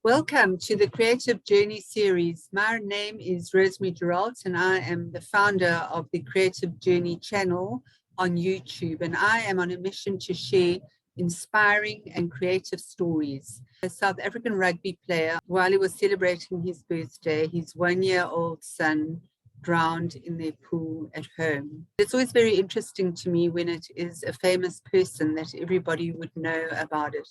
Welcome to the Creative Journey series. My name is Rosemary Geralt, and I am the founder of the Creative Journey channel on YouTube. And I am on a mission to share inspiring and creative stories. A South African rugby player, while he was celebrating his birthday, his 1-year-old son drowned in their pool at home. It's always very interesting to me when it is a famous person that everybody would know about it.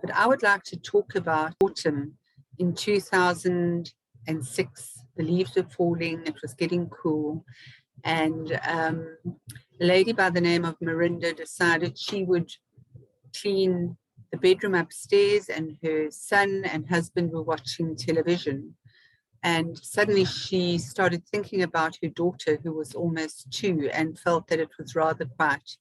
But I would like to talk about autumn in 2006. The leaves were falling, it was getting cool, and a lady by the name of Marinda decided she would clean the bedroom upstairs, and her son and husband were watching television. And suddenly she started thinking about her daughter, who was almost 2, and felt that it was rather quiet.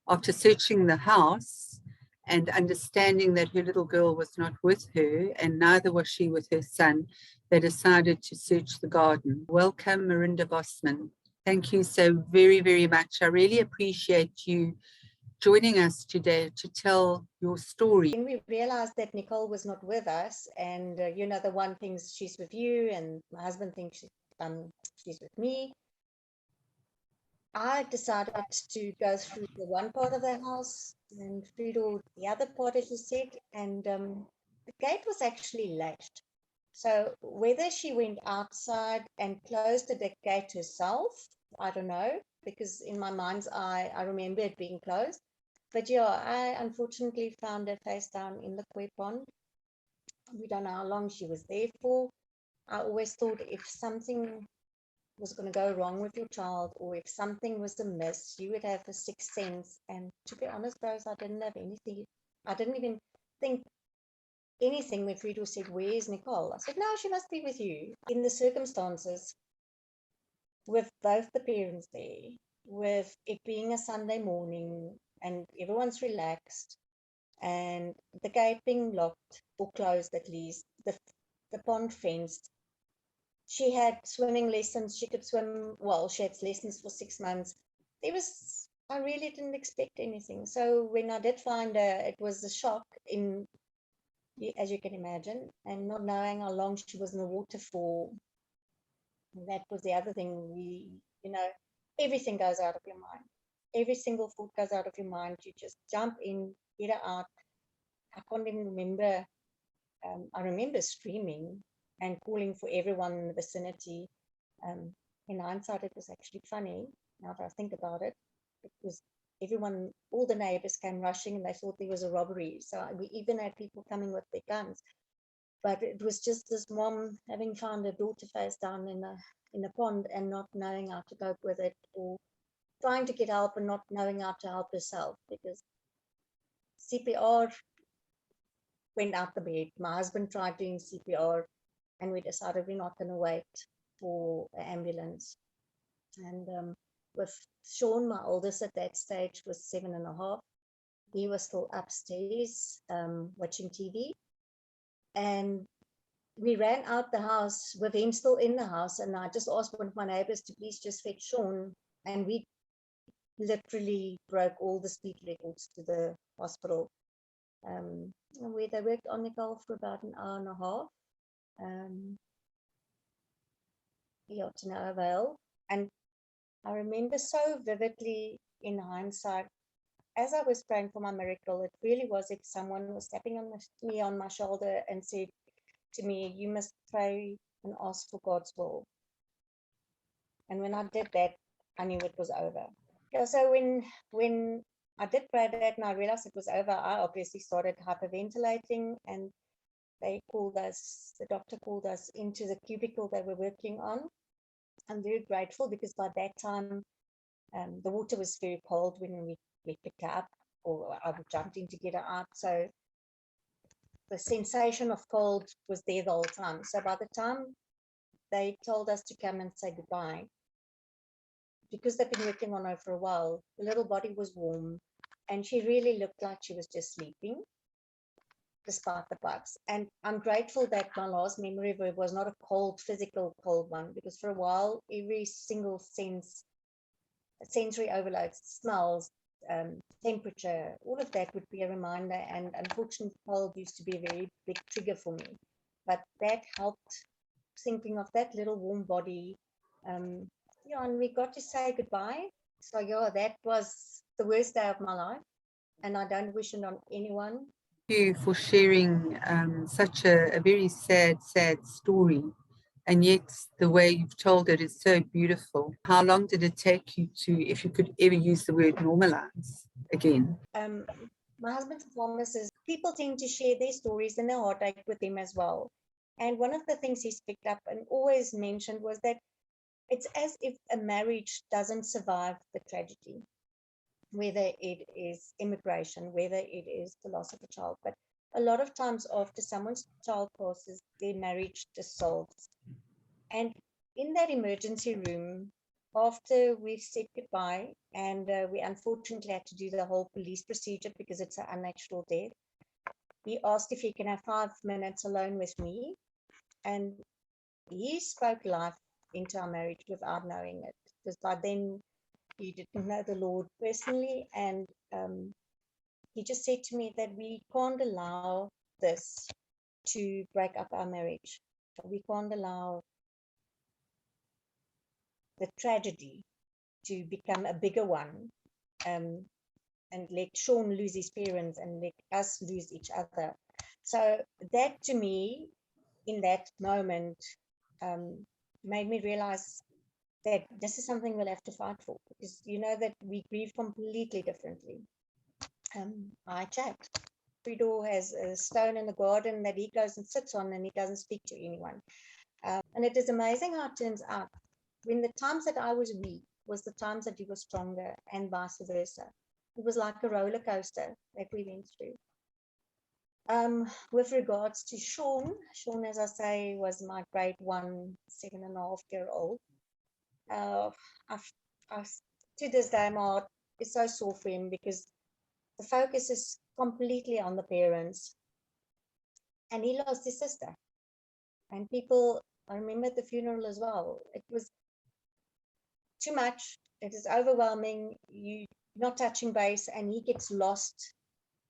After searching the house and understanding that her little girl was not with her, and neither was she with her son, they decided to search the garden. Welcome, Marinda Bosman. Thank you so very, very much. I really appreciate you joining us today to tell your story. When we realized that Nicole was not with us, and the one thinks she's with you, and my husband thinks she's with me, I decided to go through the one part of the house and Friedel the other part, as you said, and the gate was actually latched. So whether she went outside and closed the gate herself, I don't know, because in my mind's eye, I remember it being closed. But yeah, I unfortunately found her face down in the koi pond. We don't know how long she was there for. I always thought if something was going to go wrong with your child, or if something was amiss, you would have a sixth sense. And to be honest, Rose, I didn't have anything. I didn't even think anything when Friedel said, "Where's Nicole?" I said, "No, she must be with you." In the circumstances, with both the parents there, with it being a Sunday morning and everyone's relaxed, and the gate being locked or closed at least, the pond fenced. She had swimming lessons. She could swim. Well, she had lessons for 6 months. I really didn't expect anything. So when I did find her, it was a shock, as you can imagine, and not knowing how long she was in the water for. That was the other thing. Everything goes out of your mind. Every single thought goes out of your mind. You just jump in, get her out. I can't even remember. I remember screaming and calling for everyone in the vicinity. In hindsight, it was actually funny, now that I think about it, because all the neighbors came rushing, and they thought there was a robbery. So we even had people coming with their guns. But it was just this mom having found her daughter face down in a pond and not knowing how to cope with it, or trying to get help and not knowing how to help herself, because CPR went out the bed. My husband tried doing CPR, and we decided we're not going to wait for an ambulance. And with Sean, my oldest at that stage was 7.5. He was still upstairs watching TV. And we ran out the house with him still in the house. And I just asked one of my neighbors to please just fetch Sean. And we literally broke all the speed records to the hospital, where they worked on Nicole for about an hour and a half. To no avail. And I remember so vividly in hindsight, as I was praying for my miracle, it really was if someone was tapping me on my shoulder and said to me, "You must pray and ask for God's will." And when I did that, I knew it was over. Yeah, so when I did pray that and I realized it was over, I obviously started hyperventilating, and the doctor called us into the cubicle they were working on. I'm very grateful, because by that time, the water was very cold when we picked her up, or I jumped in to get her out. So the sensation of cold was there the whole time. So by the time they told us to come and say goodbye, because they've been working on her for a while, the little body was warm, and she really looked like she was just sleeping, despite the bugs. And I'm grateful that my last memory of her was not a cold, physical cold one, because for a while, every single sensory overloads, smells, temperature, all of that would be a reminder. And unfortunately, cold used to be a very big trigger for me. but that helped thinking of that little warm body. Yeah, and we got to say goodbye. So yeah, that was the worst day of my life, and I don't wish it on anyone. Thank you for sharing such a very sad, sad story. And yet the way you've told it is so beautiful. How long did it take you to, if you could ever use the word normalize again? My husband's a pharmacist. People tend to share their stories and their heartache with him as well. And one of the things he's picked up and always mentioned was that it's as if a marriage doesn't survive the tragedy, whether it is immigration, whether it is the loss of a child. But a lot of times after someone's child passes, their marriage dissolves. And in that emergency room, after we've said goodbye, and we unfortunately had to do the whole police procedure because it's an unnatural death, he asked if he can have 5 minutes alone with me. And he spoke life into our marriage without knowing it. Because by then, he didn't know the Lord personally. And he just said to me that we can't allow this to break up our marriage. We can't allow the tragedy to become a bigger one, and let Sean lose his parents and let us lose each other. So that to me, in that moment, made me realize that this is something we'll have to fight for, because you know that we grieve completely differently. I chat. Frido has a stone in the garden that he goes and sits on, and he doesn't speak to anyone. And it is amazing how it turns out. When the times that I was weak was the times that he was stronger, and vice versa. It was like a roller coaster that we went through. With regards to Sean, as I say, was my grade 1, 7.5-year-old. To this day, my heart is so sore for him because the focus is completely on the parents. And he lost his sister. And people, I remember at the funeral as well, it was too much. It is overwhelming. You're not touching base, and he gets lost.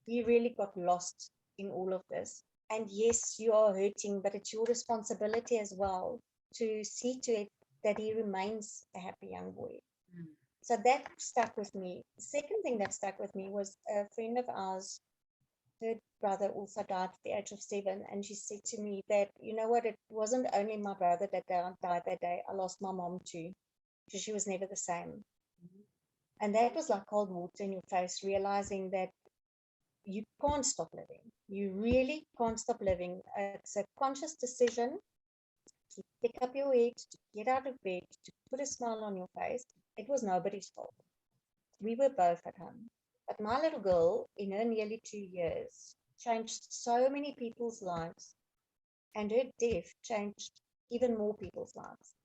He really got lost in all of this. And yes, you are hurting, but it's your responsibility as well to see to it that he remains a happy young boy. So that stuck with me. The second thing that stuck with me was a friend of ours, her brother also died at the age of 7, and she said to me that, you know what, it wasn't only my brother that died that day. I lost my mom too, because she was never the same. And that was like cold water in your face, realizing that you can't stop living. You really can't stop living. It's a conscious decision to pick up your head, to get out of bed, to put a smile on your face. It was nobody's fault. We were both at home. But my little girl, in her nearly 2 years, changed so many people's lives. And her death changed even more people's lives.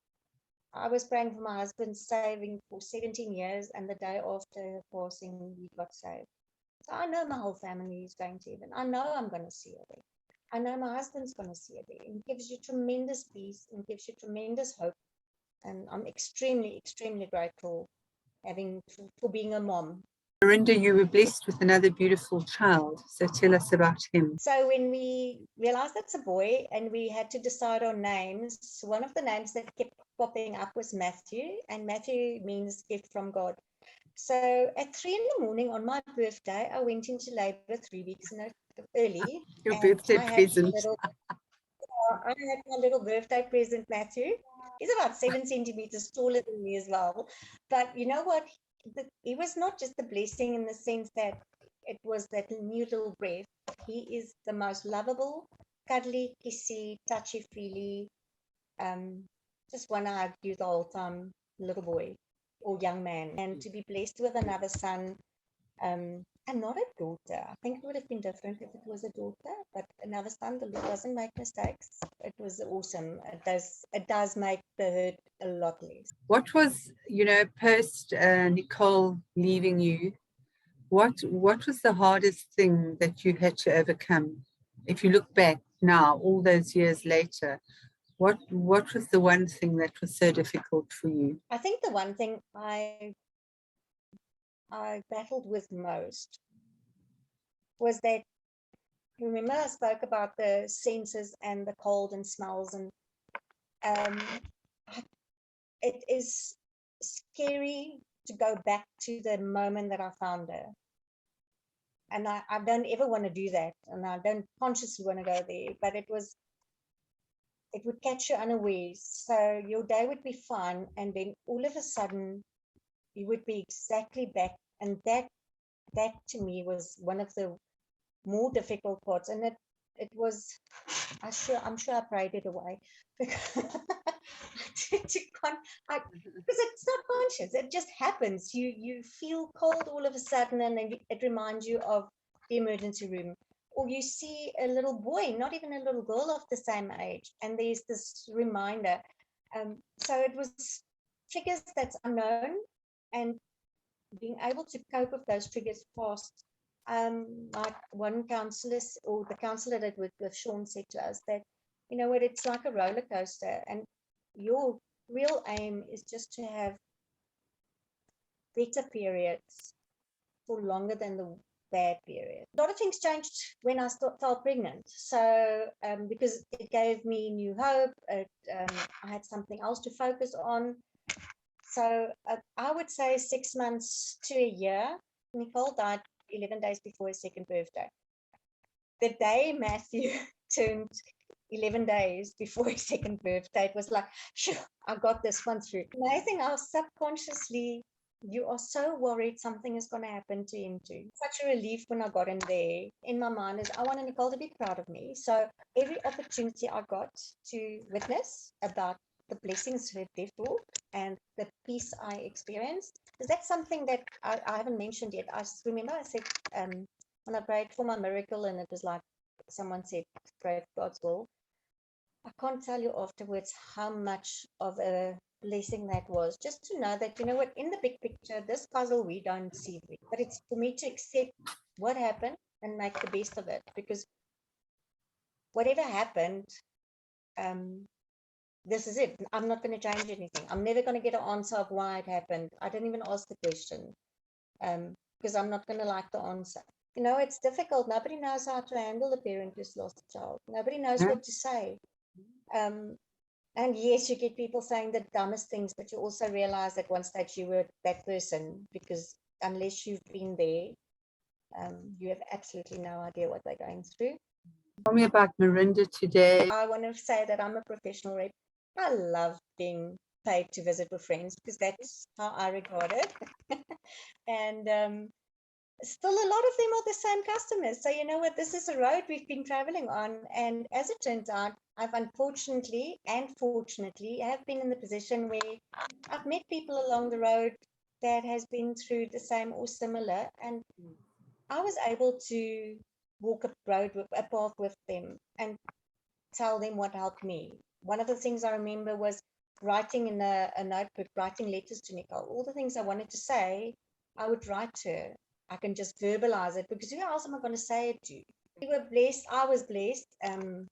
I was praying for my husband, saving for 17 years, and the day after her passing, he got saved. So I know my whole family is going to heaven. I know I'm going to see her there. I know my husband's going to see her there. It gives you tremendous peace and gives you tremendous hope. And I'm extremely, extremely grateful for being a mom. Marinda, you were blessed with another beautiful child. So tell us about him. So when we realized that's a boy and we had to decide on names, one of the names that kept popping up was Matthew, and Matthew means gift from God. So at 3 a.m. on my birthday, I went into labor 3 weeks early. Your birthday present. I had my little birthday present, Matthew. He's about 7 centimeters taller than me as well. But you know what? He was not just a blessing in the sense that it was that new little breath. He is the most lovable, cuddly, kissy, touchy-feely, just want to hug you the whole time, little boy or young man. And to be blessed with another son, and not a daughter. I think it would have been different if it was a daughter, but another son, the Lord doesn't make mistakes. It was awesome. It does make the hurt a lot less. What was, post Nicole leaving you, what was the hardest thing that you had to overcome? If you look back now, all those years later, what was the one thing that was so difficult for you? I think the one thing I battled with most was that remember I spoke about the senses and the cold and smells, and um, it is scary to go back to the moment that I found her. And I don't ever want to do that, and I don't consciously want to go there, but it would catch you unawares. So your day would be fine, and then all of a sudden you would be exactly back. And that to me was one of the more difficult parts. And it was, I'm sure I prayed it away because it's not conscious. It just happens. You feel cold all of a sudden, and then it reminds you of the emergency room. Or you see a little boy, not even a little girl of the same age, and there's this reminder. So it was triggers that's unknown, and being able to cope with those triggers fast. Like one counselor, or the counselor that with Sean said to us that, you know what, it's like a roller coaster, and your real aim is just to have better periods for longer than the bad period. A lot of things changed when I fell pregnant. So because it gave me new hope, I had something else to focus on. So I would say 6 months to a year. Nicole died 11 days before his second birthday. The day Matthew turned 11 days before his second birthday, it was like, sure, I got this one through. Amazing how subconsciously you are so worried something is going to happen to him too. Such a relief when I got him there. In my mind is I wanted Nicole to be proud of me. So every opportunity I got to witness about the blessings her death brought and the peace I experienced, because that's something that I haven't mentioned yet. I remember I said when I prayed for my miracle, and it was like someone said, pray for God's will. I can't tell you afterwards how much of a blessing that was, just to know that, you know what, in the big picture, this puzzle we don't see it, but it's for me to accept what happened and make the best of it, because whatever happened, this is it. I'm not going to change anything. I'm never going to get an answer of why it happened. I didn't even ask the question because I'm not going to like the answer. You know, it's difficult. Nobody knows how to handle a parent who's lost a child. Nobody knows what to say. And yes, you get people saying the dumbest things, but you also realize at one stage you were that person, because unless you've been there, you have absolutely no idea what they're going through. Tell me about Marinda today. I want to say that I'm a professional rep. I love being paid to visit with friends, because that's how I regard it. And still a lot of them are the same customers. So you know what, this is a road we've been traveling on. And as it turns out, I've unfortunately and fortunately have been in the position where I've met people along the road that has been through the same or similar. And I was able to walk a path with them and tell them what helped me. One of the things I remember was writing in a notebook, writing letters to Nicole. All the things I wanted to say, I would write to her. I can just verbalize it, because who else am I going to say it to? We were blessed. I was blessed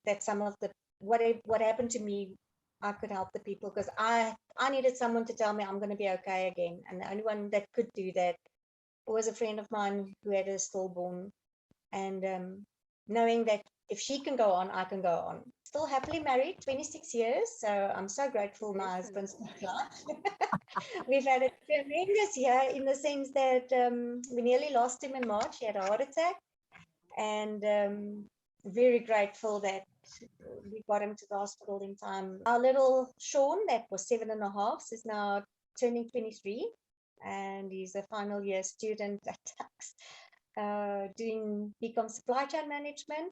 that some of the what happened to me, I could help the people, because I needed someone to tell me I'm going to be okay again. And the only one that could do that was a friend of mine who had a stillborn. And knowing that if she can go on, I can go on. Still happily married, 26 years. So I'm so grateful my husband's life. We've had a tremendous year, in the sense that we nearly lost him in March. He had a heart attack. And very grateful that we got him to the hospital in time. Our little Sean, that was 7.5, is now turning 23. And he's a final year student at Tux. Doing BCom supply chain management,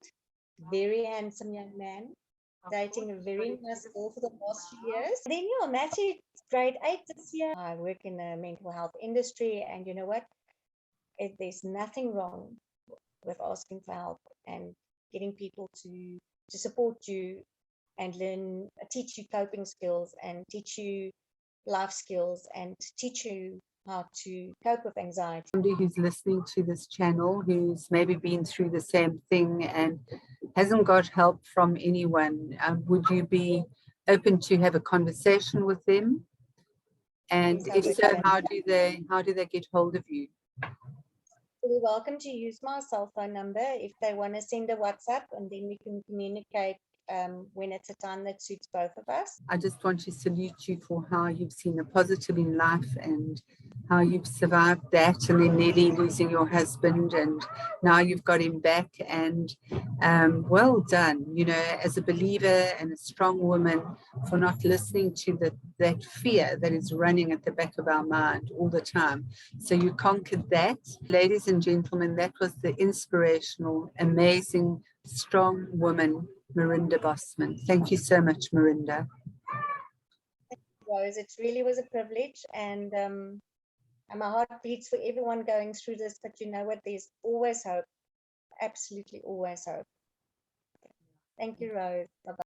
very handsome young man, dating a very nice girl for the last few years. Then Matthew, grade 8 this year. I work in the mental health industry, and you know what? There's nothing wrong with asking for help and getting people to support you and teach you coping skills, and teach you life skills, and teach you how to cope with anxiety. Somebody who's listening to this channel, who's maybe been through the same thing and hasn't got help from anyone, would you be open to have a conversation with them? And if so, how do they get hold of you? You're welcome to use my cell phone number if they want to send a WhatsApp, and then we can communicate when it's a time that suits both of us. I just want to salute you for how you've seen the positive in life and how you've survived that, and then nearly losing your husband, and now you've got him back. And well done, you know, as a believer and a strong woman, for not listening to that fear that is running at the back of our mind all the time. So you conquered that. Ladies and gentlemen, that was the inspirational, amazing, strong woman, Marinda Bosman. Thank you so much, Marinda. Rose, it really was a privilege, and my heart beats for everyone going through this, but you know what, there's always hope, absolutely always hope. Thank you, Rose. Bye-bye.